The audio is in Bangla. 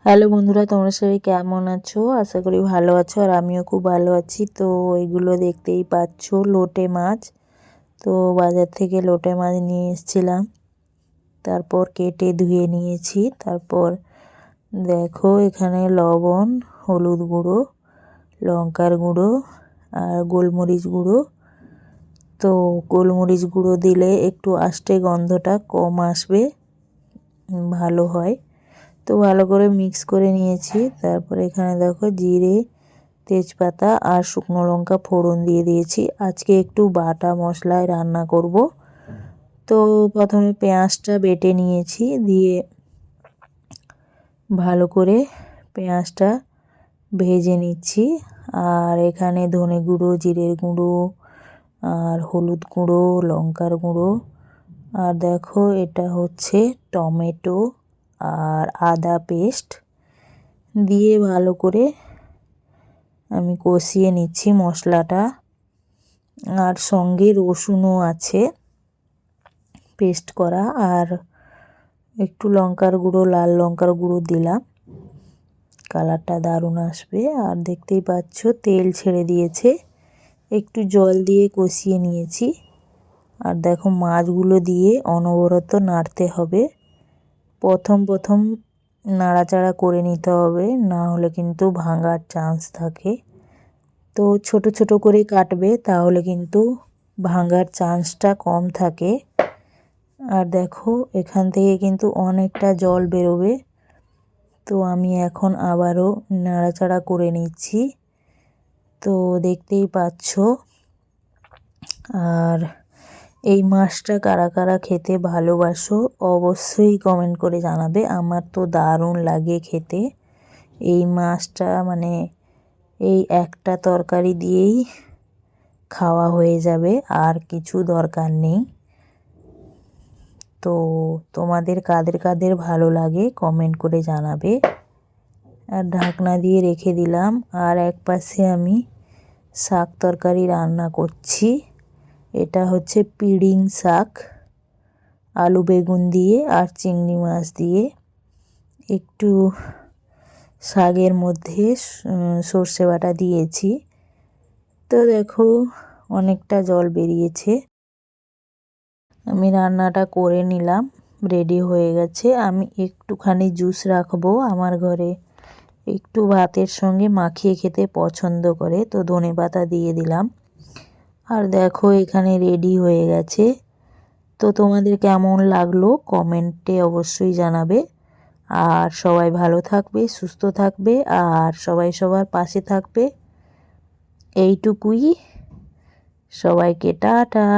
হ্যালো বন্ধুরা, তোমরা সবাই কেমন আছো? আশা করি ভালো আছো আর আমিও খুব ভালো আছি। তো এগুলো দেখতেই পাচ্ছো লোটে মাছ। তো বাজার থেকে লোটে মাছ নিয়ে এসেছিলাম, তারপর কেটে ধুয়ে নিয়েছি। তারপর দেখো এখানে লবণ, হলুদ গুঁড়ো, লঙ্কার গুঁড়ো আর গোলমরিচ গুঁড়ো। তো গোলমরিচ গুঁড়ো দিলে একটু আষ্টে গন্ধটা কম আসবে, ভালো হয়। তো ভালো করে মিক্স করে নিয়েছি। তারপরে এখানে দেখো জিরে, তেজপাতা আর শুকনো লঙ্কা ফোড়ন দিয়ে দিয়েছি। আজকে একটু বাটা মশলায় রান্না করব। তো প্রথমে পেঁয়াজটা বেটে নিয়েছি, দিয়ে ভালো করে পেঁয়াজটা ভেজে নিচ্ছি। আর এখানে ধনে গুঁড়ো, জিরের গুঁড়ো আর হলুদ গুঁড়ো, লঙ্কার গুঁড়ো, আর দেখো এটা হচ্ছে টমেটো আর আদা পেস্ট দিয়ে ভালো করে আমি কষিয়ে নিচ্ছি মশলাটা। আর সঙ্গে রসুনও আছে পেস্ট করা, আর একটু লঙ্কার গুঁড়ো, লাল লঙ্কার গুঁড়ো দিলাম, কালারটা দারুণ আসবে। আর দেখতেই পাচ্ছ তেল ছেড়ে দিয়েছে, একটু জল দিয়ে কষিয়ে নিয়েছি। আর দেখো মাছগুলো দিয়ে অনবরত নাড়তে হবে। প্রথম নাড়াচাড়া করে নিতে হবে, না হলে কিন্তু ভাঙার চান্স থাকে। তো ছোট ছোট করে কাটবে, তাহলে কিন্তু ভাঙার চান্সটা কম থাকে। আর দেখো এখান থেকে কিন্তু অনেকটা জল বেরোবে। তো আমি এখন আবারও নাড়াচাড়া করে নিচ্ছি। তো দেখতেই পাচ্ছ। আর এই মাছটা কারা কারা খেতে ভালোবাসো অবশ্যই কমেন্ট করে জানাবে। আমার তো দারুণ লাগে খেতে এই মাছটা, মানে এই একটা তরকারি দিয়েই খাওয়া হয়ে যাবে, আর কিছু দরকার নেই। তো তোমাদের কাদের কাদের ভালো লাগে কমেন্ট করে জানাবে। আর ঢাকনা দিয়ে রেখে দিলাম। আর এক পাশে আমি শাক তরকারি রান্না করছি। এটা হচ্ছে পিড়িং শাক, আলু বেগুন দিয়ে আর চিংড়ি মাছ দিয়ে। একটু শাকের মধ্যে সর্ষে বাটা দিয়েছি। তো দেখো অনেকটা জল বেরিয়েছে। আমি রান্নাটা করে নিলাম, রেডি হয়ে গেছে। আমি একটুখানি জুস রাখবো, আমার ঘরে একটু ভাতের সঙ্গে মাখিয়ে খেতে পছন্দ করে, তো ধনেপাতা দিয়ে দিলাম। আর দেখো এখানে রেডি হয়ে গেছে। তো তোমাদের কেমন লাগলো কমেন্টে অবশ্যই জানাবে। আর সবাই ভালো থাকবে, সুস্থ থাকবে, আর সবাই সবার পাশে থাকবে। এইটুকুই, সবাইকে টাটা।